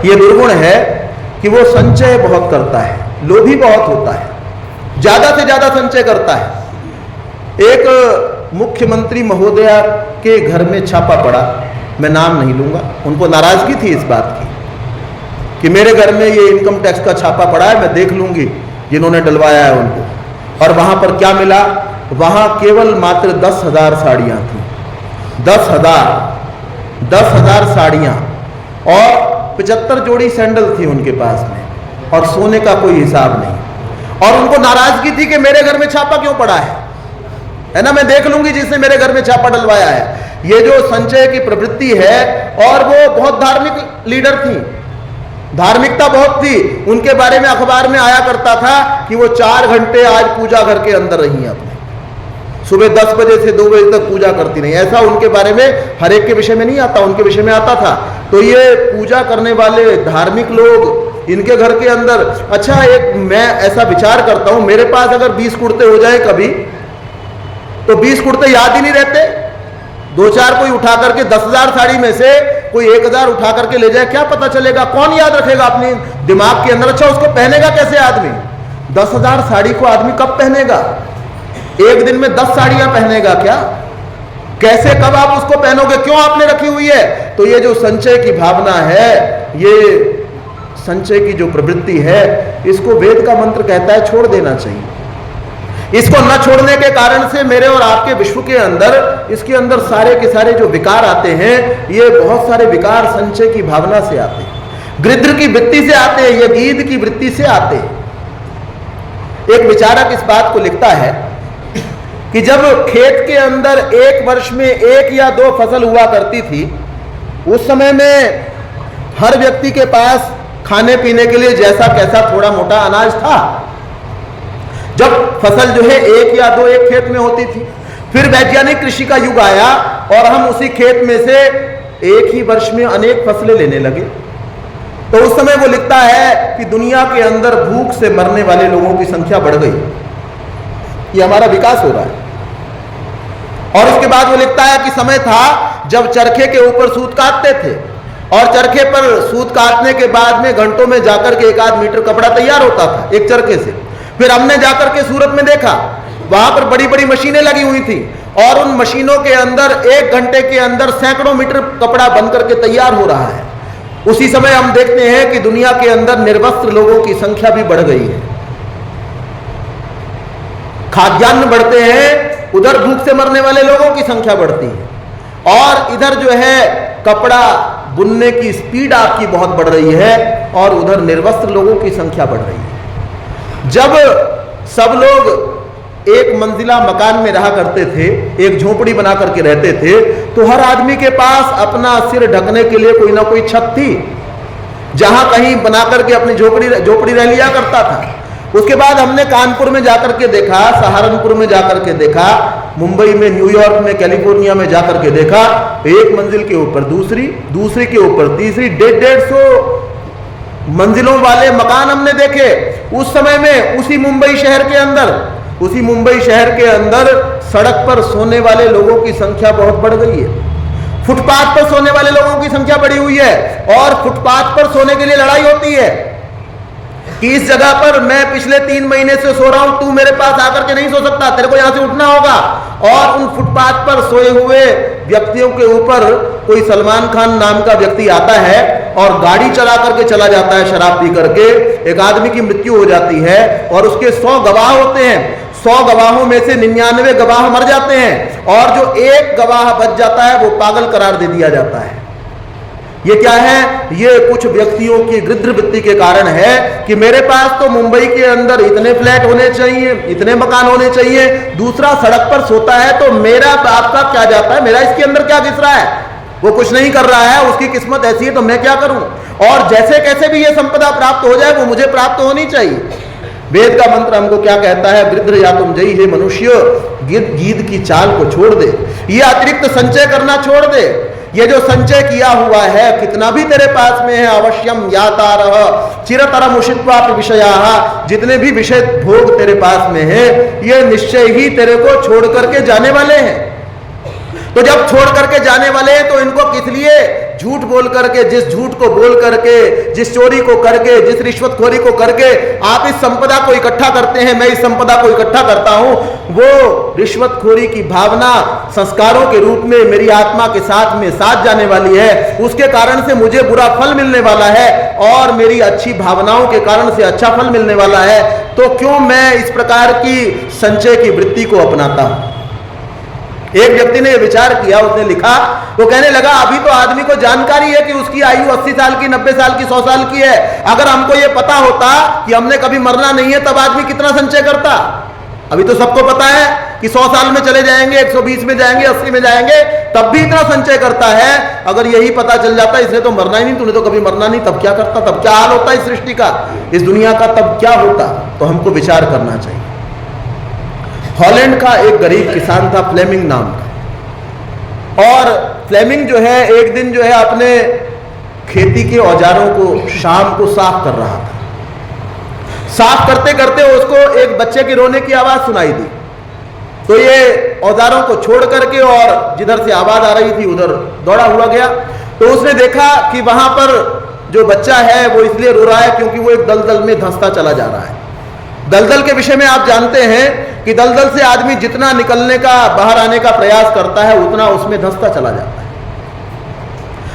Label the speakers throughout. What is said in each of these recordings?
Speaker 1: ये दुर्गुण है कि वो संचय बहुत करता है, लोभी बहुत होता है, ज्यादा से ज्यादा संचय करता है। एक मुख्यमंत्री महोदया के घर में छापा पड़ा, मैं नाम नहीं लूंगा, उनको नाराजगी थी इस बात की कि मेरे घर में ये इनकम टैक्स का छापा पड़ा है, मैं देख लूंगी जिन्होंने डलवाया है उनको। और वहां पर क्या मिला, वहां केवल मात्र 10,000 साड़ियां थी, 10,000 साड़ियां और 75 जोड़ी सैंडल थी उनके पास में, और सोने का कोई हिसाब नहीं। और उनको नाराजगी थी कि मेरे घर में छापा क्यों पड़ा है ना, मैं देख लूंगी जिसने मेरे घर में छापा डलवाया है। ये जो संचय की प्रवृत्ति है, और वो बहुत धार्मिक लीडर थी, धार्मिकता बहुत थी, उनके बारे में अखबार में आया करता था कि वो 4 घंटे आज पूजा घर के अंदर रही हैं, अपने सुबह 10 बजे से 2 बजे तक पूजा करती नहीं। ऐसा उनके बारे में हर एक के विषय में नहीं आता, उनके विषय में आता था। तो ये पूजा करने वाले धार्मिक लोग, इनके घर के अंदर, अच्छा एक मैं ऐसा विचार करता हूं, मेरे पास अगर 20 कुर्ते हो जाए कभी, तो 20 कुर्ते याद ही नहीं रहते, 2-4 कोई उठा करके 10,000 साड़ी में से कोई 1,000 उठा करके ले जाए, क्या पता चलेगा, कौन याद रखेगा अपने दिमाग के अंदर। अच्छा उसको पहनेगा कैसे आदमी, 10,000 साड़ी को आदमी कब पहनेगा, एक दिन में 10 साड़ियां पहनेगा क्या, कैसे कब आप उसको पहनोगे, क्यों आपने रखी हुई है। तो ये जो संचय की भावना है, ये संचय की जो प्रवृत्ति है, इसको वेद का मंत्र कहता है छोड़ देना चाहिए। इसको न छोड़ने के कारण से मेरे और आपके विश्व के अंदर, इसके अंदर सारे के सारे जो विकार आते हैं, ये बहुत सारे विकार संचय की भावना से आते हैं, गृध्र की वृत्ति से आते हैं, ये गीध की वृत्ति से आते हैं। एक विचारक इस बात को लिखता है कि जब खेत के अंदर एक वर्ष में 1 या 2 फसल हुआ करती थी, उस समय में हर व्यक्ति के पास खाने पीने के लिए जैसा कैसा थोड़ा मोटा अनाज था। जब फसल जो है 1 या 2 एक खेत में होती थी, फिर वैज्ञानिक कृषि का युग आया और हम उसी खेत में से एक ही वर्ष में अनेक फसलें लेने लगे। तो उस समय वो लिखता है कि दुनिया के अंदर भूख से मरने वाले लोगों की संख्या बढ़ गई, ये हमारा विकास हो रहा है। और उसके बाद वो लिखता है कि समय था जब चरखे के ऊपर सूत काटते थे, और चरखे पर सूत काटने के बाद में घंटों में जाकर के 1 आध मीटर कपड़ा तैयार होता था एक चरखे से। फिर हमने जाकर के सूरत में देखा, वहां पर बड़ी बड़ी मशीनें लगी हुई थी, और उन मशीनों के अंदर 1 घंटे के अंदर सैकड़ों मीटर कपड़ा बन करके तैयार हो रहा है। उसी समय हम देखते हैं कि दुनिया के अंदर निर्वस्त्र लोगों की संख्या भी बढ़ गई है, खाद्यान्न बढ़ते हैं, उधर भूख से मरने वाले लोगों की संख्या बढ़ती है, और इधर जो है कपड़ा बुनने की स्पीड आपकी बहुत बढ़ रही है, और उधर निर्वस्त्र लोगों की संख्या बढ़ रही है। जब सब लोग एक मंजिला मकान में रहा करते थे, एक झोपड़ी बना करके रहते थे, तो हर आदमी के पास अपना सिर ढकने के लिए कोई ना कोई छत थी, जहां कहीं बना करके अपनी झोपड़ी रह लिया करता था। उसके बाद हमने कानपुर में जाकर के देखा, सहारनपुर में जाकर के देखा, मुंबई में, न्यूयॉर्क में, कैलिफोर्निया में जाकर के देखा, एक मंजिल के ऊपर दूसरी, दूसरी के ऊपर तीसरी, 150-150 मंजिलों वाले मकान हमने देखे। उस समय में उसी मुंबई शहर के अंदर सड़क पर सोने वाले लोगों की संख्या बहुत बढ़ गई है, फुटपाथ पर सोने वाले लोगों की संख्या बढ़ी हुई है, और फुटपाथ पर सोने के लिए लड़ाई होती है कि इस जगह पर मैं पिछले 3 महीने से सो रहा हूं, तू मेरे पास आकर के नहीं सो सकता, तेरे को यहां से उठना होगा। और उन फुटपाथ पर सोए हुए व्यक्तियों के ऊपर कोई सलमान खान नाम का व्यक्ति आता है और गाड़ी चला करके चला जाता है शराब पी करके, एक आदमी की मृत्यु हो जाती है, और उसके 100 गवाह होते हैं, 100 गवाहों में से 99 गवाह मर जाते हैं, और जो एक गवाह बच जाता है वो पागल करार दे दिया जाता है। ये क्या है, ये कुछ व्यक्तियों की गृध्र वृत्ति के कारण है कि मेरे पास तो मुंबई के अंदर इतने फ्लैट होने चाहिए, इतने मकान होने चाहिए, दूसरा सड़क पर सोता है, तो मेरा आपका क्या जाता है, मेरा इसके अंदर क्या घिस रहा है, वो कुछ नहीं कर रहा है, उसकी किस्मत ऐसी है तो मैं क्या करूं। और जैसे कैसे भी ये संपदा प्राप्त हो जाए, वो मुझे प्राप्त होनी चाहिए। वेद का मंत्र हमको क्या कहता है, वृद्ध या तुम जई हे मनुष्य, गीध की चाल को छोड़ दे, ये अतिरिक्त संचय करना छोड़ दे। ये जो संचय किया हुआ है, कितना भी तेरे पास में है, अवश्यम यातारः चिरतरम उषित्वापि विषयाः, जितने भी विषय भोग तेरे पास में है, ये निश्चय ही तेरे को छोड़ करके जाने वाले हैं। तो जब छोड़ करके जाने वाले हैं तो इनको किस लिए झूठ बोल करके, जिस झूठ को बोल करके, जिस चोरी को करके, जिस रिश्वतखोरी को करके आप इस संपदा को इकट्ठा करते हैं, मैं इस संपदा को इकट्ठा करता हूं, वो रिश्वतखोरी की भावना संस्कारों के रूप में मेरी आत्मा के साथ में साथ जाने वाली है, उसके कारण से मुझे बुरा फल मिलने वाला है और मेरी अच्छी भावनाओं के कारण से अच्छा फल मिलने वाला है। तो क्यों मैं इस प्रकार की संचय की वृत्ति को अपनाता हूं? एक व्यक्ति ने यह विचार किया, उसने लिखा, वो कहने लगा अभी तो आदमी को जानकारी है कि उसकी आयु 80 साल की, 90 साल की, 100 साल की है। अगर हमको यह पता होता कि हमने कभी मरना नहीं है, तब आदमी कितना संचय करता। अभी तो सबको पता है कि 100 साल में चले जाएंगे, 120 में जाएंगे, 80 में जाएंगे, तब भी इतना संचय करता है। अगर यही पता चल जाता इसने तो मरना ही नहीं, तूने तो कभी मरना नहीं, तब क्या करता? तब क्या हाल होता इस सृष्टि का, इस दुनिया का, तब क्या होता? तो हमको विचार करना चाहिए। हॉलैंड का एक गरीब किसान था, फ्लेमिंग नाम का, और फ्लेमिंग जो है एक दिन जो है अपने खेती के औजारों को शाम को साफ कर रहा था। साफ करते करते उसको एक बच्चे के रोने की आवाज सुनाई दी। तो ये औजारों को छोड़ करके और जिधर से आवाज आ रही थी उधर दौड़ा हुआ गया। तो उसने देखा कि वहां पर जो बच्चा है वो इसलिए रो रहा है क्योंकि वो एक दलदल में धंसता चला जा रहा है। दलदल के विषय में आप जानते हैं कि दलदल से आदमी जितना निकलने का, बाहर आने का प्रयास करता है, उतना उसमें धंसता चला जाता है।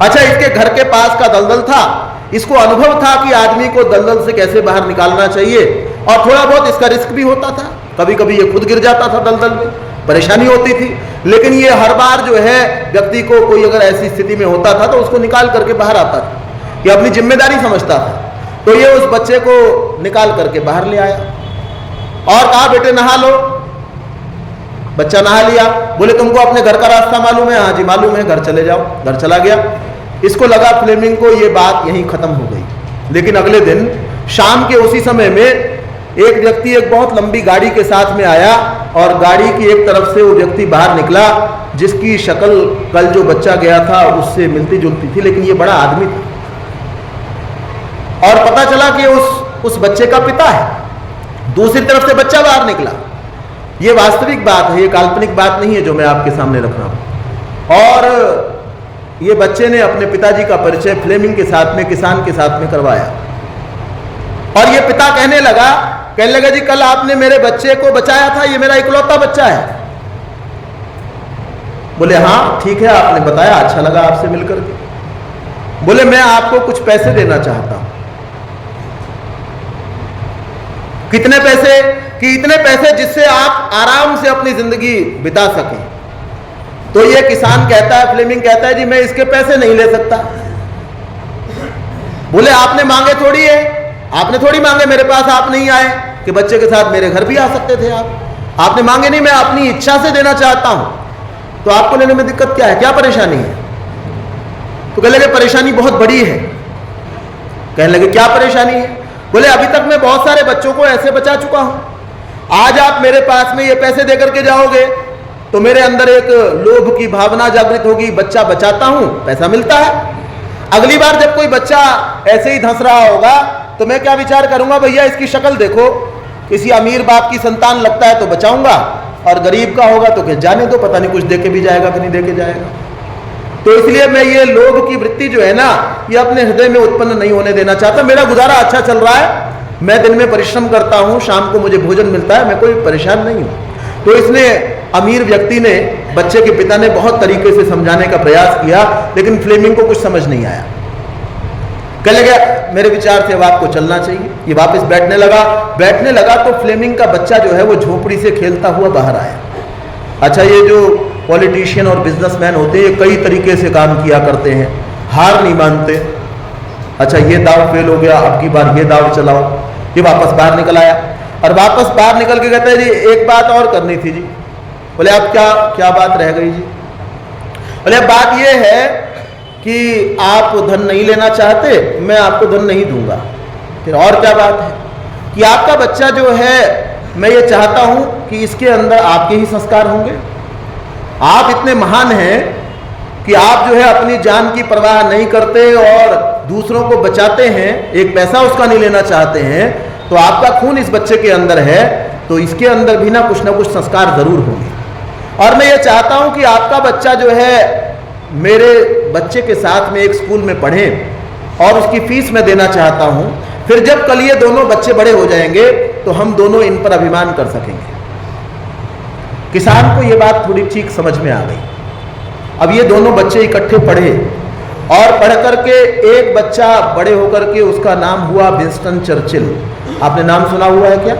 Speaker 1: अच्छा, इसके घर के पास का दलदल था, इसको अनुभव था कि आदमी को दलदल से कैसे बाहर निकालना चाहिए, और थोड़ा बहुत इसका रिस्क भी होता था। कभी कभी ये खुद गिर जाता था दलदल में, परेशानी होती थी, लेकिन ये हर बार जो है व्यक्ति को कोई अगर ऐसी स्थिति में होता था तो उसको निकाल करके बाहर आता था, ये अपनी जिम्मेदारी समझता था। तो ये उस बच्चे को निकाल करके बाहर ले आया और कहा, बेटे नहा लो। बच्चा नहा लिया। बोले, तुमको अपने घर का रास्ता मालूम है? हाँ जी मालूम है, घर चले जाओ। घर चला गया। इसको लगा फ्लेमिंग को ये बात यहीं खत्म हो गई। लेकिन अगले दिन शाम के उसी समय में एक व्यक्ति एक बहुत लंबी गाड़ी के साथ में आया और गाड़ी की एक तरफ से वो व्यक्ति बाहर निकला जिसकी शक्ल कल जो बच्चा गया था उससे मिलती जुलती थी, लेकिन ये बड़ा आदमी था। और पता चला कि उस बच्चे का पिता है। दूसरी तरफ से बच्चा बाहर निकला। ये वास्तविक बात है, ये काल्पनिक बात नहीं है जो मैं आपके सामने रख रहा हूं। और ये बच्चे ने अपने पिताजी का परिचय फ्लेमिंग के साथ में, किसान के साथ में करवाया। और ये पिता कहने लगा जी कल आपने मेरे बच्चे को बचाया था, ये मेरा इकलौता बच्चा है। बोले हाँ ठीक है, आपने बताया, अच्छा लगा आपसे मिलकर के। बोले मैं आपको कुछ पैसे देना चाहता हूं। कितने पैसे? कि इतने पैसे जिससे आप आराम से अपनी जिंदगी बिता सकें। तो ये किसान कहता है, फ्लेमिंग कहता है, जी मैं इसके पैसे नहीं ले सकता। बोले आपने मांगे थोड़ी है, आपने थोड़ी मांगे, मेरे पास आप नहीं आए कि बच्चे के साथ मेरे घर भी आ सकते थे आपने मांगे नहीं, मैं अपनी इच्छा से देना चाहता हूं। तो आपको लेने में दिक्कत क्या है, क्या परेशानी है? तो कहने लगे परेशानी बहुत बड़ी है। कहने लगे क्या परेशानी है? बोले अभी तक मैं बहुत सारे बच्चों को ऐसे बचा चुका हूं, आज आप मेरे पास में ये पैसे देकर के जाओगे तो मेरे अंदर एक लोभ की भावना जागृत होगी, बच्चा बचाता हूं, पैसा मिलता है। अगली बार जब कोई बच्चा ऐसे ही धंस रहा होगा तो मैं क्या विचार करूंगा, भैया इसकी शक्ल देखो, किसी अमीर बाप की संतान लगता है तो बचाऊंगा, और गरीब का होगा तो क्या जाने दो, पता नहीं कुछ देके भी जाएगा कि नहीं देके जाएगा। तो इसलिए मैं ये लोभ की वृत्ति जो है ना, ये अपने हृदय में उत्पन्न नहीं होने देना चाहता। मेरा गुजारा अच्छा चल रहा है, मैं दिन में परिश्रम करता हूं, शाम को मुझे भोजन मिलता है, मैं कोई परेशान नहीं हूं। तो इसने अमीर व्यक्ति ने, बच्चे के पिता ने बहुत तरीके से समझाने का प्रयास किया, लेकिन फ्लेमिंग को कुछ समझ नहीं आया। कहने लगा मेरे विचार से अब आपको चलना चाहिए। ये वापस बैठने लगा तो फ्लेमिंग का बच्चा जो है वो झोपड़ी से खेलता हुआ बाहर आया। अच्छा, ये जो पॉलिटिशियन और बिजनेसमैन होते हैं, ये कई तरीके से काम किया करते हैं, हार नहीं मानते। अच्छा, ये दाव फेल हो गया, अब की बार ये दाव चलाओ। ये वापस बाहर निकल आया और वापस बाहर निकल के कहता है जी एक बात और करनी थी जी। बोले अब क्या बात रह गई जी? बोले अब बात ये है कि आप धन नहीं लेना चाहते, मैं आपको धन नहीं दूंगा। फिर और क्या बात है? कि आपका बच्चा जो है, मैं ये चाहता हूं कि इसके अंदर आपके ही संस्कार होंगे। आप इतने महान हैं कि आप जो है अपनी जान की परवाह नहीं करते और दूसरों को बचाते हैं, एक पैसा उसका नहीं लेना चाहते हैं, तो आपका खून इस बच्चे के अंदर है, तो इसके अंदर भी ना कुछ संस्कार जरूर होंगे। और मैं ये चाहता हूं कि आपका बच्चा जो है मेरे बच्चे के साथ में एक स्कूल में पढ़े और उसकी फीस मैं देना चाहता हूं। फिर जब कल ये दोनों बच्चे बड़े हो जाएंगे तो हम दोनों इन पर अभिमान कर सकेंगे। किसान को ये बात थोड़ी ठीक समझ में आ गई। अब ये दोनों बच्चे इकट्ठे पढ़े और पढ़ करके एक बच्चा बड़े होकर के उसका नाम हुआ विंस्टन चर्चिल। आपने नाम सुना हुआ है क्या?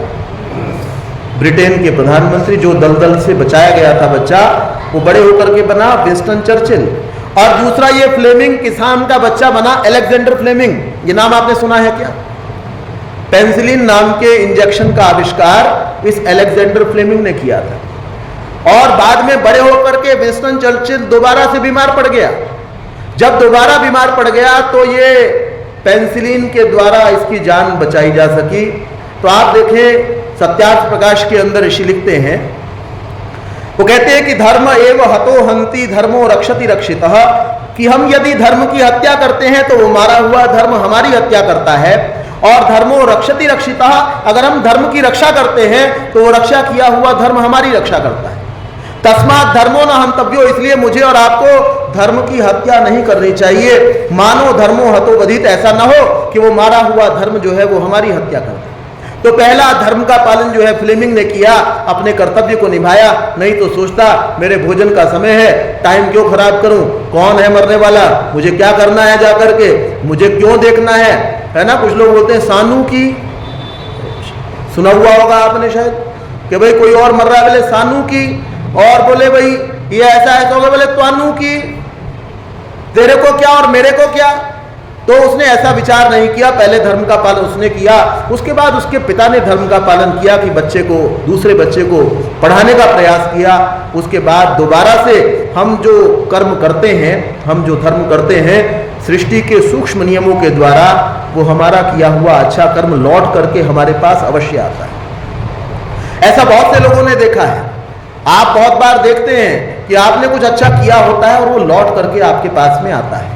Speaker 1: ब्रिटेन के प्रधानमंत्री, जो दलदल से बचाया गया था बच्चा, वो बड़े होकर के बना विंस्टन चर्चिल। और दूसरा ये फ्लेमिंग, किसान का बच्चा बना अलेक्जेंडर फ्लेमिंग। ये नाम आपने सुना है क्या? पेनिसिलिन नाम के इंजेक्शन का आविष्कार इस अलेक्जेंडर फ्लेमिंग ने किया था। और बाद में बड़े होकर के विंस्टन चर्चिल दोबारा से बीमार पड़ गया। जब दोबारा बीमार पड़ गया तो ये पेनिसिलिन के द्वारा इसकी जान बचाई जा सकी। तो आप देखें, सत्यार्थ प्रकाश के अंदर ऋषि लिखते हैं, वो कहते हैं कि धर्म एव हतो हंति धर्मो रक्षति रक्षितः, कि हम यदि धर्म की हत्या करते हैं तो वो मारा हुआ धर्म हमारी हत्या करता है। और धर्मो रक्षति रक्षितः, अगर हम धर्म की रक्षा करते हैं तो वो रक्षा किया हुआ धर्म हमारी रक्षा करता है। तस्मात् धर्मो न हंतव्यो, इसलिए मुझे और आपको धर्म की हत्या नहीं करनी चाहिए। मानो धर्मो हतो वधित, ऐसा ना हो कि वो मारा हुआ धर्म जो है वो हमारी हत्या करता है। तो पहला धर्म का पालन जो है फ्लेमिंग ने किया, अपने कर्तव्य को निभाया। नहीं तो सोचता मेरे भोजन का समय है, टाइम क्यों खराब करूं, कौन है मरने वाला, मुझे क्या करना है जा करके, मुझे क्यों देखना है ना। कुछ लोग बोलते हैं सानू की, सुना हुआ होगा आपने शायद, कि भाई कोई और मर रहा है, बोले सानू की, और बोले भाई ये ऐसा होगा, बोले त्वानू की, तेरे को क्या और मेरे को क्या। तो उसने ऐसा विचार नहीं किया, पहले धर्म का पालन उसने किया, उसके बाद उसके पिता ने धर्म का पालन किया कि बच्चे को, दूसरे बच्चे को पढ़ाने का प्रयास किया। उसके बाद दोबारा से हम जो कर्म करते हैं, हम जो धर्म करते हैं, सृष्टि के सूक्ष्म नियमों के द्वारा वो हमारा किया हुआ अच्छा कर्म लौट करके हमारे पास अवश्य आता है। ऐसा बहुत से लोगों ने देखा है। आप बहुत बार देखते हैं कि आपने कुछ अच्छा किया होता है और वो लौट करके आपके पास में आता है।